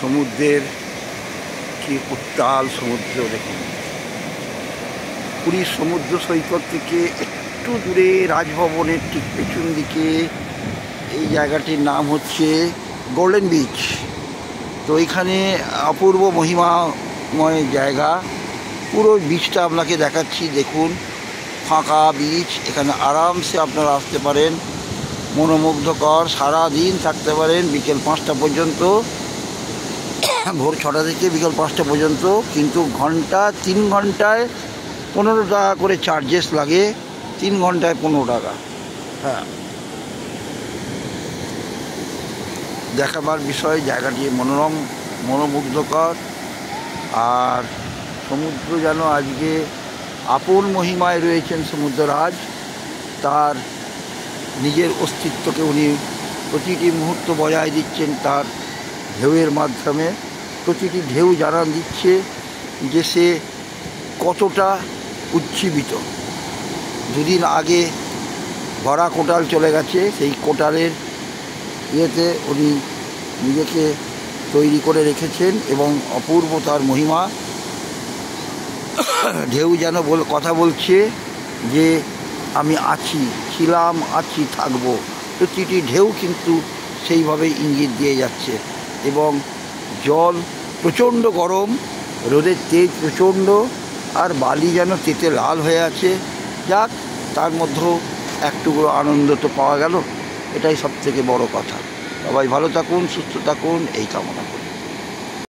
সমুদ্রের কি উত্তাল সমুদ্র দেখুন। পুরীর সমুদ্র সৈকত থেকে একটু দূরে রাজভবনের ঠিক পেছন দিকে এই জায়গাটির নাম হচ্ছে গোল্ডেন বিচ। তো এখানে অপূর্ব মহিমাময় জায়গা। পুরো বিচটা আপনাকে দেখাচ্ছি, দেখুন ফাঁকা বিচ। এখানে আরামসে আপনারা আসতে পারেন, মনোমুগ্ধকর, সারাদিন থাকতে পারেন বিকেল 5টা পর্যন্ত, ভোর 6টা থেকে বিকেল 5টা পর্যন্ত। কিন্তু 3 ঘন্টায় 15 টাকা করে চার্জেস লাগে, 3 ঘন্টায় 15 টাকা। হ্যাঁ, দেখাবার বিষয়, জায়গাটি মনোরম, মনোমুগ্ধকর। আর সমুদ্র যেন আজকে আপন মহিমায় রয়েছেন সমুদ্ররাজ। তার নিজের অস্তিত্বকে উনি প্রতিটি মুহূর্ত বজায় দিচ্ছেন তার ঢেউয়ের মাধ্যমে। প্রতিটি ঢেউ জানান দিচ্ছে যে সে কতটা উজ্জীবিত। দুদিন আগে ভরা কোটাল চলে গেছে, সেই কোটালের ইয়েতে উনি নিজেকে তৈরি করে রেখেছেন এবং অপূর্ব তার মহিমা। ঢেউ যেন কথা বলছে যে আমি আছি, ছিলাম, আছি, থাকবো। প্রতিটি ঢেউ কিন্তু সেইভাবেই ইঙ্গিত দিয়ে যাচ্ছে। এবং জল প্রচণ্ড গরম, রোদের তেজ প্রচণ্ড, আর বালি যেন তেতে লাল হয়ে আছে। যাক, তার মধ্যেও একটুকরো আনন্দ তো পাওয়া গেল, এটাই সবথেকে বড় কথা। সবাই ভালো থাকুন, সুস্থ থাকুন, এই কামনা করি।